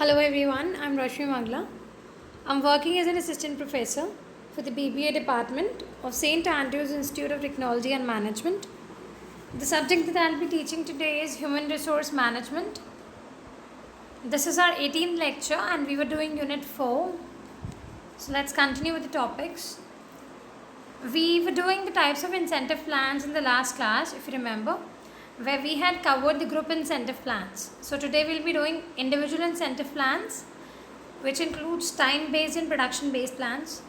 Hello everyone, I'm Rashmi Magla. I'm working as an assistant professor for the BBA department of St. Andrews Institute of Technology and Management. The subject that I'll be teaching today is Human Resource Management. This is our 18th lecture and we were doing Unit 4. So let's continue with the topics. We were doing the types of incentive plans in the last class, if you remember, where we had covered the group incentive plans. So today we'll be doing individual incentive plans, which includes time-based and production-based plans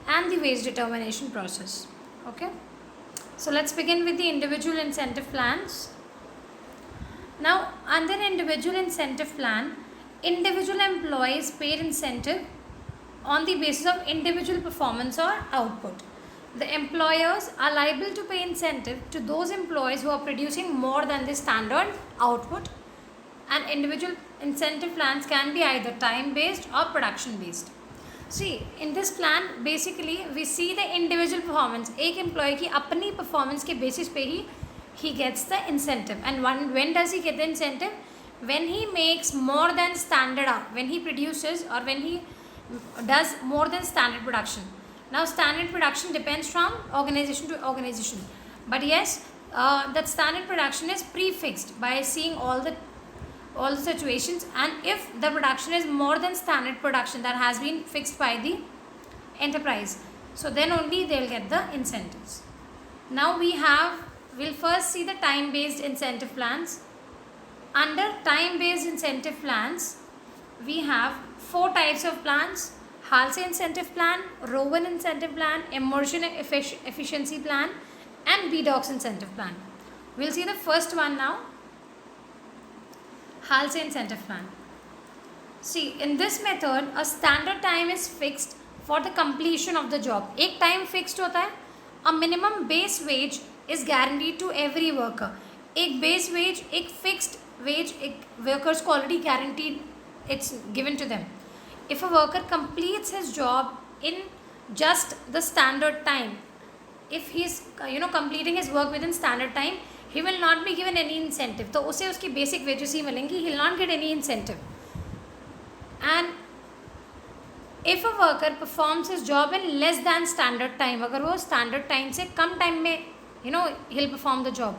and the wage determination process. Okay. So let's begin with the individual incentive plans. Now, under individual incentive plan, individual employees paid incentive on the basis of individual performance or output. The employers are liable to pay incentive to those employees who are producing more than the standard output, and individual incentive plans can be either time based or production based. See, in this plan basically we see the individual performance. एक employee की अपनी performance के basis पे he gets the incentive. And when does he get the incentive? When he makes more than standard hour, when he produces or when he does more than standard production. Now standard production depends from organization to organization, but yes, that standard production is prefixed by seeing all the situations, and if the production is more than standard production that has been fixed by the enterprise, so then only they'll get the incentives. Now we'll first see the time based incentive plans. Under time based incentive plans, we have 4 types of plans: Halsey incentive plan, Rowan incentive plan, immersion efficiency plan, and BDOX incentive plan. We'll see the first one now. Halsey incentive plan. See, in this method, a standard time is fixed for the completion of the job. एक time fixed होता है. A minimum base wage is guaranteed to every worker. एक base wage, एक fixed wage, एक workers को already guaranteed, it's given to them. If a worker completes his job in just the standard time, if he is completing his work within standard time, he will not be given any incentive. तो उसे उसकी basic wages ही मिलेंगी. He will not get any incentive. And if a worker performs his job in less than standard time, अगर वो standard time से कम time में he'll perform the job,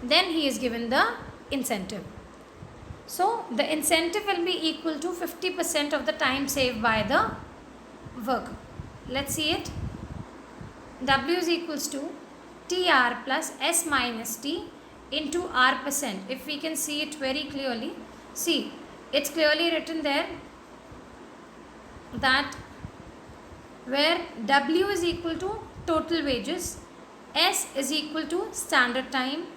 then he is given the incentive. So the incentive will be equal to 50% of the time saved by the worker. Let's see it. W is equals to TR plus S minus T into R percent. If we can see it very clearly, see, it's clearly written there that where W is equal to total wages, S is equal to standard time,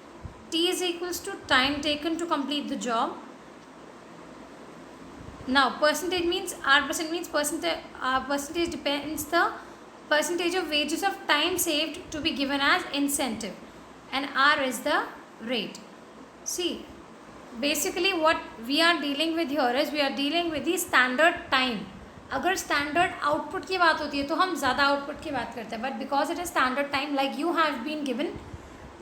T is equals to time taken to complete the job. Now percentage means R percent means percentage depends the percentage of wages of time saved to be given as incentive, and R is the rate. See, basically what we are dealing with here is we are dealing with the standard time. अगर standard output की बात होती है तो हम ज़्यादा output की बात करते हैं, but because it is standard time, like you have been given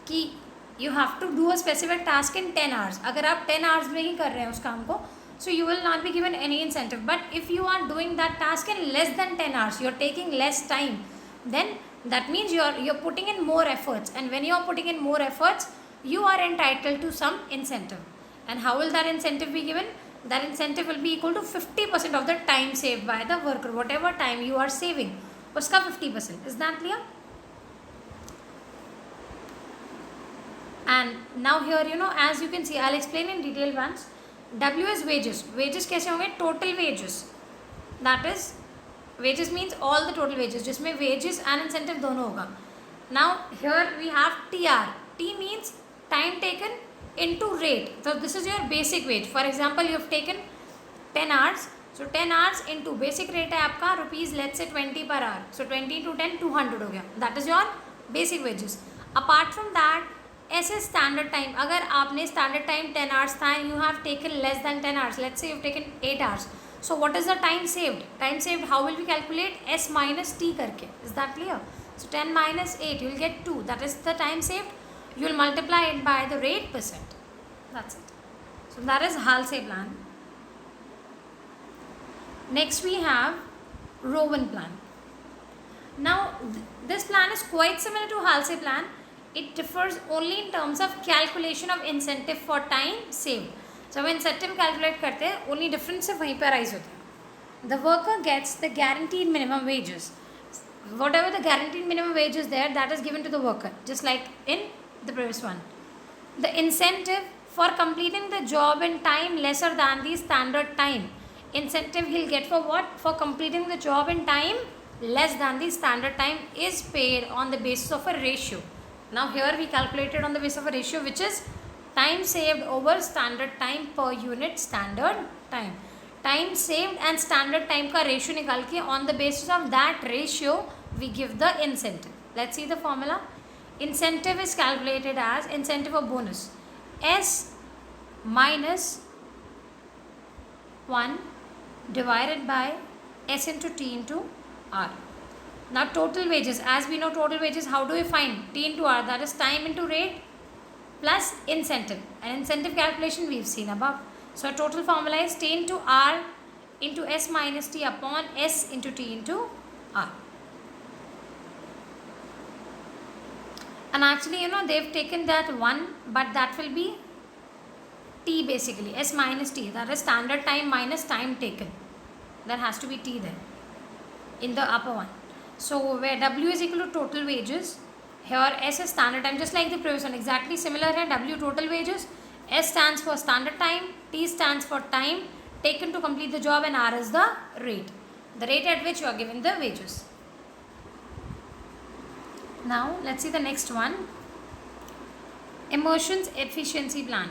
कि you have to do a specific task in 10 hours. अगर आप 10 hours में ही कर रहे हैं उस काम को, so you will not be given any incentive. But if you are doing that task in less than 10 hours, you are taking less time, then that means you're putting in more efforts, and when you are putting in more efforts, you are entitled to some incentive. And how will that incentive be given? That incentive will be equal to 50% of the time saved by the worker. Whatever time you are saving, uska 50%. Is that clear? And now here, as you can see, I'll explain in detail once. W is wages. Wages कैसे होंगे? Total wages. That is, wages means all the total wages, जिसमें wages and incentive दोनों होगा. Now here we have TR. T means time taken into rate. So this is your basic wage. For example, you have taken 10 hours. So 10 hours into basic rate है आपका rupees, let's say 20 per hour. So 20 to 10, 200 हो गया. That is your basic wages. Apart from that, ऐसे standard time, अगर आपने standard time 10 hours था, you have taken less than 10 hours, let's say you've taken 8 hours, so what is the time saved? Time saved, how will we calculate? S minus T करके. Is that clear? So 10 minus 8, you will get 2, that is the time saved. You will multiply it by the rate percent. That's it. So that is Halsey plan. Next we have Rowan plan. Now this plan is quite similar to Halsey plan. It differs only in terms of calculation of incentive for time saved. जब incentive calculate करते हैं only difference से वहीं पर arise होता है. The worker gets the guaranteed minimum wages. Whatever the guaranteed minimum wage is there, that is given to the worker, just like in the previous one. The incentive for completing the job in time lesser than the standard time. Incentive he'll get for what? For completing the job in time less than the standard time is paid on the basis of a ratio. Now here we calculated on the basis of a ratio, which is time saved over standard time per unit standard time. Time saved and standard time का ratio निकाल के on the basis of that ratio we give the incentive. Let's see the formula. Incentive is calculated as incentive or bonus S minus 1 divided by S into T into R. Now total wages, as we know total wages, how do we find? T into R, that is time into rate plus incentive, and incentive calculation we've seen above. So total formula is T into R into S minus T upon S into T into R. And actually, they've taken that 1, but that will be T basically, S minus T, that is standard time minus time taken. There has to be T there in the upper one. So where W is equal to total wages, here S is standard time, just like the previous one, exactly similar here. W total wages, S stands for standard time, T stands for time taken to complete the job, and R is the rate at which you are given the wages. Now let's see the next one, Emersions efficiency plan.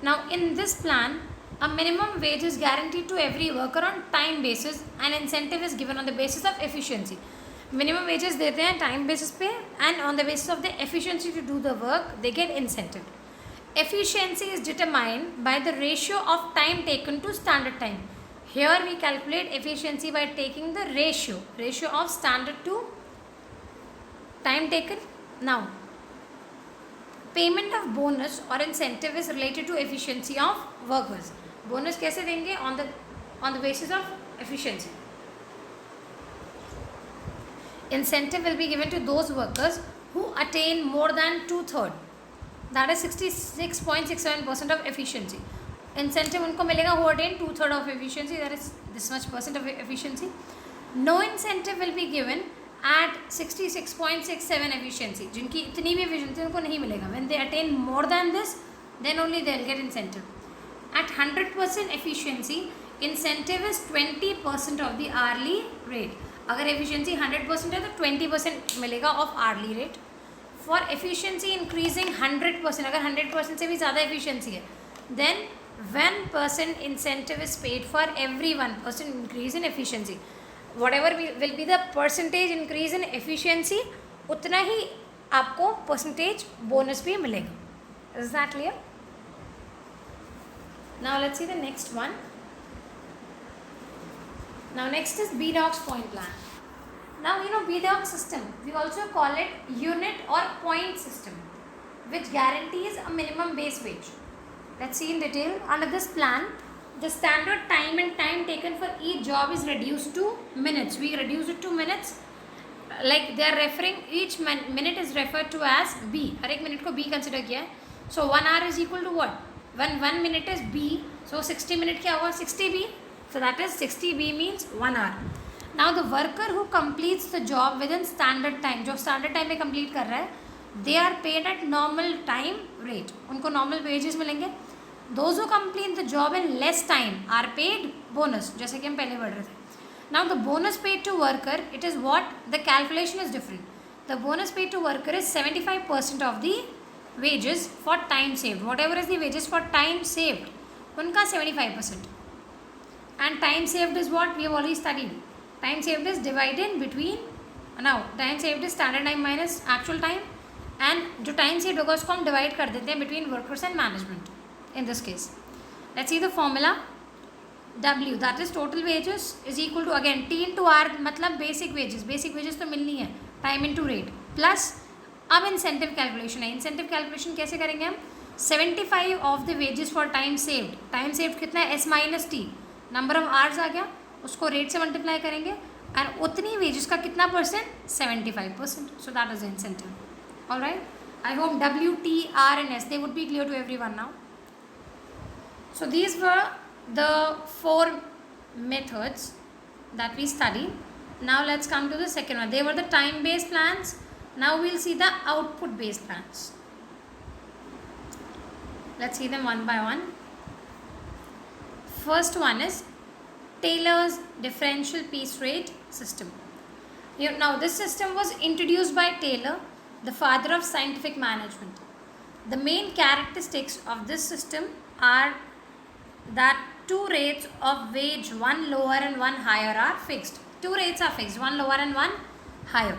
Now in this plan, a minimum wage is guaranteed to every worker on time basis and incentive is given on the basis of efficiency. Minimum wages देते हैं time basis पे, and on the basis of the efficiency to do the work they get incentive. Efficiency is determined by the ratio of time taken to standard time. Here we calculate efficiency by taking the ratio of standard to time taken. Now payment of bonus or incentive is related to efficiency of workers. Bonus कैसे देंगे? on the basis of efficiency. Incentive will be given to those workers who attain more than 2/3, that is 66.67% of efficiency. Incentive उनको मिलेगा who attain 2/3 of efficiency, that is this much percent of efficiency. No incentive will be given at 66.67 efficiency. जिनकी इतनी भी efficiency उनको नहीं मिलेगा. When they attain more than this, then only they will get incentive. At 100% efficiency, incentive is 20% of the hourly rate. अगर efficiency 100% है तो 20% मिलेगा of hourly rate. For efficiency increasing 100%, अगर 100% से भी ज़्यादा efficiency है, then 1% incentive is paid for every 1% increase in efficiency. Whatever will be the percentage increase in efficiency, उतना ही आपको percentage bonus भी मिलेगा. Is that clear? Now let's see the next one. Now next is BDOX point plan. Now BDOX system, we also call it unit or point system, which guarantees a minimum base wage. Let's see in detail. Under this plan, the standard time and time taken for each job is reduced to minutes. We reduce it to minutes, like they are referring, each minute is referred to as B. हर एक minute को B consider किया है. So 1 hour is equal to what? When 1 minute is B, so 60 minute क्या होगा? 60B. So that is 60B means 1 hour. Now the worker who completes the job within standard time, जो standard time में complete कर रहा है, they are paid at normal time rate. उनको normal wages मिलेंगे. Those who complete the job in less time are paid bonus, जैसे कि हम पहले पढ़ रहे थे. Now the bonus paid to worker, it is what? The calculation is different. The bonus paid to worker is 75% of the wages for time saved. Whatever is the wages for time saved, उनका 75%. And time saved is what? We have already studied. Time saved is divided between, now time saved is standard time minus actual time, and जो time saved होगा उसको हम divide कर देते हैं between workers and management in this case. Let's see the formula. W, that is total wages, is equal to again T into R, मतलब basic wages तो मिलनी है, time into rate, plus अब इंसेंटिव कैलकुलेशन है. Incentive calculation कैसे करेंगे हम? 75 of the wages for time saved. Time saved कितना है? S minus T, number of hours आ गया, उसको रेट से मल्टीप्लाई करेंगे एंड उतनी वेजेस का कितना percent, 75%. So that is the incentive. All right, I hope W, T, R and S, they would be clear to everyone now. So these were the 4 methods that we studied. Now let's come to the second one. They were the time based plans. Now we'll see the output based plans. Let's see them one by one. First one is Taylor's differential piece rate system. Now this system was introduced by Taylor, the father of scientific management. The main characteristics of this system are that 2 rates of wage, one lower and one higher, are fixed. 2 rates are fixed, one lower and one higher.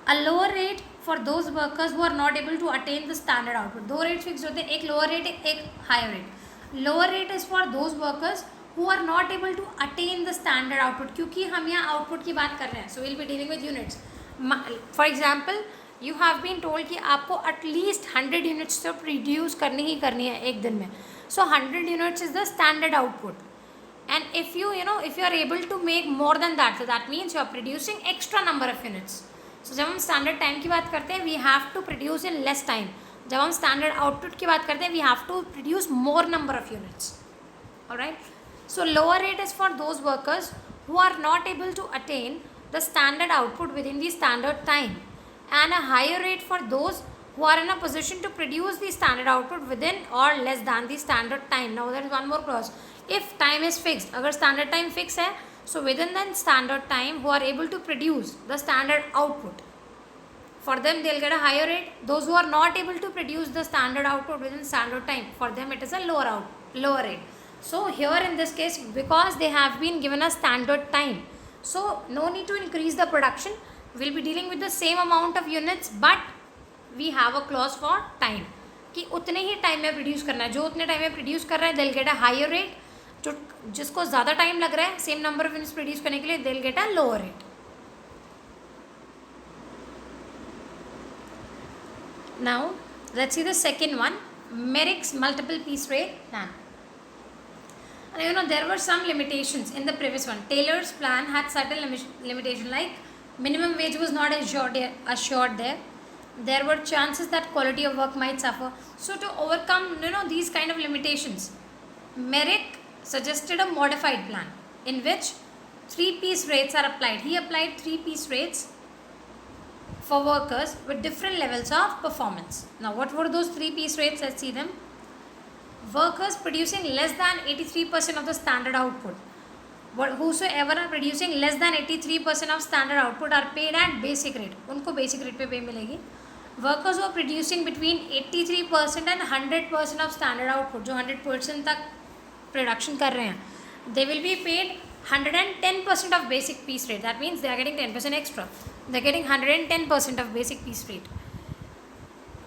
A lower rate for those workers who are not able to attain the standard output. 2 rates fixed होते हैं, एक lower rate एक higher rate. Lower rate is for those workers who are not able to attain the standard output. क्योंकि हम यहाँ output की बात कर रहे हैं, so we'll be dealing with units. For example, you have been told कि आपको at least 100 units तो produce करनी ही करनी है एक दिन में. So 100 units is the standard output. And if you are able to make more than that, so that means you are producing extra number of units. So जब हम standard time की बात करते हैं, we have to produce in less time. जब हम standard output की बात करते हैं, we have to produce more number of units. Alright. So lower rate is for those workers who are not able to attain the standard output within the standard time, and a higher rate for those who are in a position to produce the standard output within or less than the standard time. Now there is one more clause. If time is fixed, अगर standard time fixed है, so within the standard time who are able to produce the standard output, for them they'll get a higher rate. Those who are not able to produce the standard output within standard time, for them it is a lower rate. So here in this case, because they have been given a standard time, so no need to increase the production. We'll be dealing with the same amount of units, but we have a clause for time कि उतने ही time में produce करना है. जो उतने time में produce कर रहा है, they'll get a higher rate. जो जिसको ज़्यादा टाइम लग रहा है same number of units produce करने के लिए, they'll get a lower rate. Now let's see the second one, Merrick's multiple piece rate plan. And there were some limitations in the previous one. Taylor's plan had certain limitation, like minimum wage was not assured there. There were chances that quality of work might suffer. So to overcome these kind of limitations, Merrick suggested a modified plan in which 3-piece rates are applied. He applied 3-piece rates for workers with different levels of performance. Now what were those 3-piece rates? Let's see them. Workers producing less than 83% of the standard output. Whosoever are producing less than 83% of standard output are paid at basic rate. उनको basic rate पे pay मिलेगी. Workers who are producing between 83% and 100% of standard output, जो 100% तक production कर रहे हैं, they will be paid 110% of basic piece rate. That means they are getting 10% extra. They are getting 110% of basic piece rate.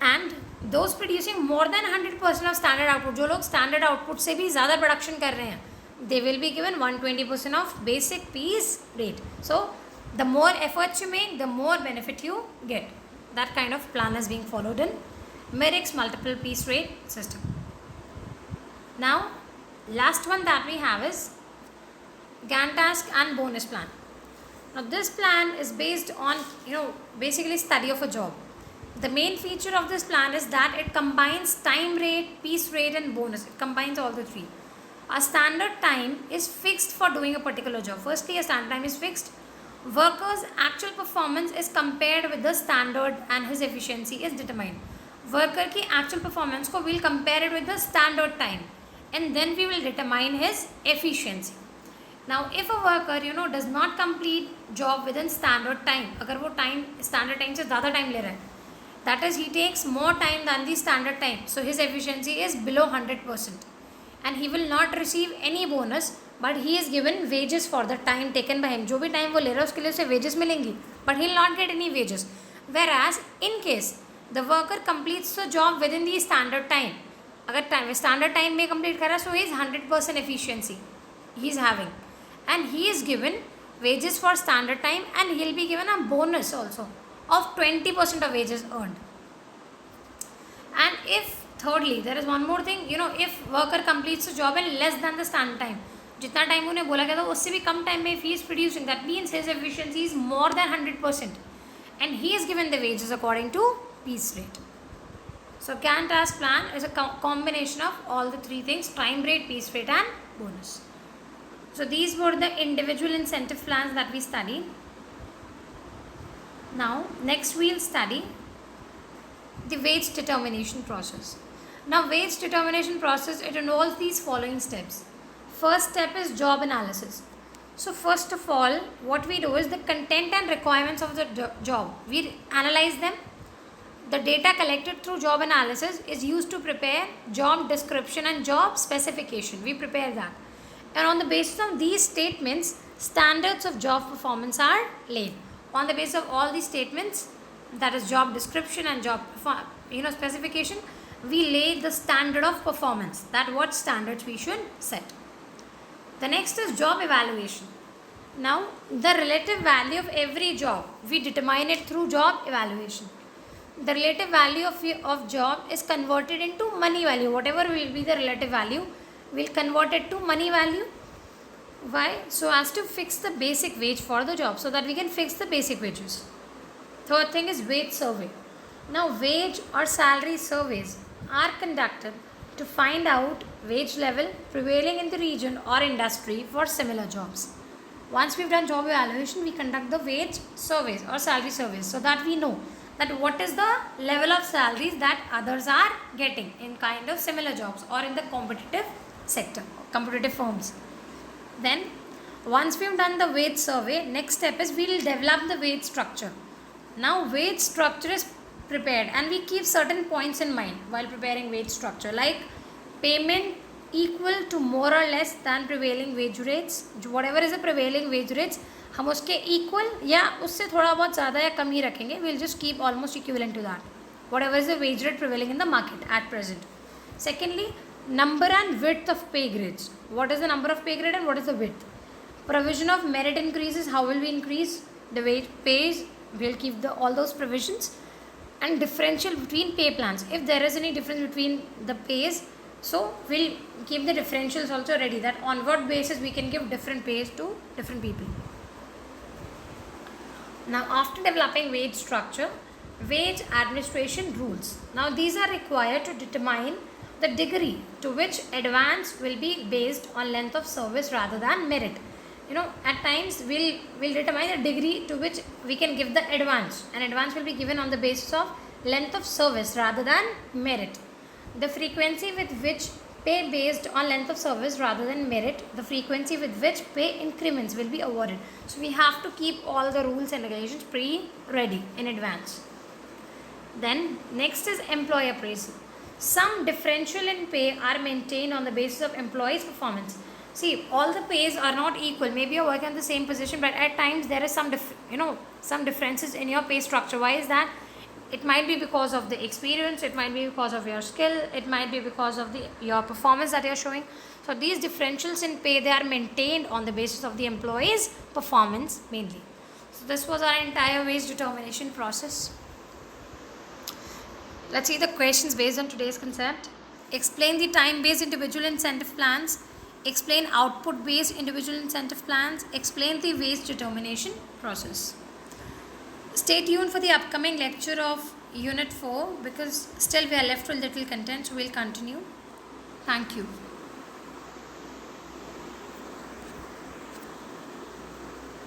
And those producing more than 100% of standard output, जो लोग standard output से भी ज़्यादा production कर रहे हैं, they will be given 120% of basic piece rate. So the more efforts you make, the more benefit you get. That kind of plan is being followed in Merrick's multiple piece rate system. Now last one that we have is Gantt task and bonus plan. Now this plan is based on basically study of a job. The main feature of this plan is that it combines time rate, piece rate and bonus. It combines all the three. A standard time is fixed for doing a particular job. Firstly, a standard time is fixed. Worker's actual performance is compared with the standard and his efficiency is determined. Worker की actual performance को we'll compare it with the standard time and then we will determine his efficiency. Now if a worker does not complete job within standard time, अगर वो standard time से ज़्यादा time ले रहा है, that is he takes more time than the standard time, so his efficiency is below 100% and he will not receive any bonus, but he is given wages for the time taken by him. जो भी time वो ले रहा है उसके लिए उसे wages मिलेंगी, but he will not get any wages. Whereas in case the worker completes the job within the standard time, अगर standard time में complete कर रहा है, so he is 100% efficiency he is having and he is given wages for standard time and he will be given a bonus also of 20% of wages earned. And if thirdly, there is one more thing, if worker completes the job in less than the standard time, जितना time उन्हें बोला गया था उससे भी कम time में if he is producing, that means his efficiency is more than 100% and he is given the wages according to piece rate. So Gantt task plan is a combination of all the three things: time rate, piece rate and bonus. So these were the individual incentive plans that we studied. Now next we will study the wage determination process. Now wage determination process, it involves these following steps. First step is job analysis. So first of all, what we do is the content and requirements of the job. We analyze them. The data collected through job analysis is used to prepare job description and job specification. We prepare that. And on the basis of these statements, standards of job performance are laid. On the basis of all these statements, that is job description and job specification, we lay the standard of performance, that what standards we should set. The next is job evaluation. Now, the relative value of every job, we determine it through job evaluation. The relative value of job is converted into money value. Whatever will be the relative value, we'll convert it to money value. Why? So as to fix the basic wage for the job, so that we can fix the basic wages. Third thing is wage survey. Now wage or salary surveys are conducted to find out wage level prevailing in the region or industry for similar jobs. Once we've done job evaluation, we conduct the wage surveys or salary surveys, so that we know that what is the level of salaries that others are getting in kind of similar jobs or in the competitive sector, competitive firms. Then once we've done the wage survey, next step is we will develop the wage structure. Now wage structure is prepared and we keep certain points in mind while preparing wage structure, like payment equal to more or less than prevailing wage rates. Whatever is the prevailing wage rates, हम उसके equal या उससे थोड़ा बहुत ज़्यादा या कम ही रखेंगे. Will just keep almost equivalent to that whatever is the wage rate prevailing in the market at present. Secondly, number and width of pay grades. What is the number of pay grade and what is the width? Provision of merit increases. How will we increase the wage pays? We'll keep all those provisions. And differential between pay plans. If there is any difference between the pays, so we'll keep the differentials also ready, that on what basis we can give different pays to different people. Now after developing wage structure, wage administration rules. Now these are required to determine the degree to which advance will be based on length of service rather than merit. At times we'll determine the degree to which we can give the advance, and advance will be given on the basis of length of service rather than merit. The frequency with which pay based on length of service rather than merit, the frequency with which pay increments will be awarded. So we have to keep all the rules and regulations ready in advance. Then next is employee appraisal. Some differential in pay are maintained on the basis of employees' performance. See, all the pays are not equal. Maybe you're working on the same position, but at times there is some differences in your pay structure. Why is that? It might be because of the experience, it might be because of your skill, it might be because of your performance that you're showing. So these differentials in pay, they are maintained on the basis of the employee's performance mainly. So this was our entire wage determination process. Let's see the questions based on today's concept. Explain the time-based individual incentive plans. Explain output-based individual incentive plans. Explain the wage determination process. Stay tuned for the upcoming lecture of Unit 4, because still we are left with little content, so we'll continue. Thank you.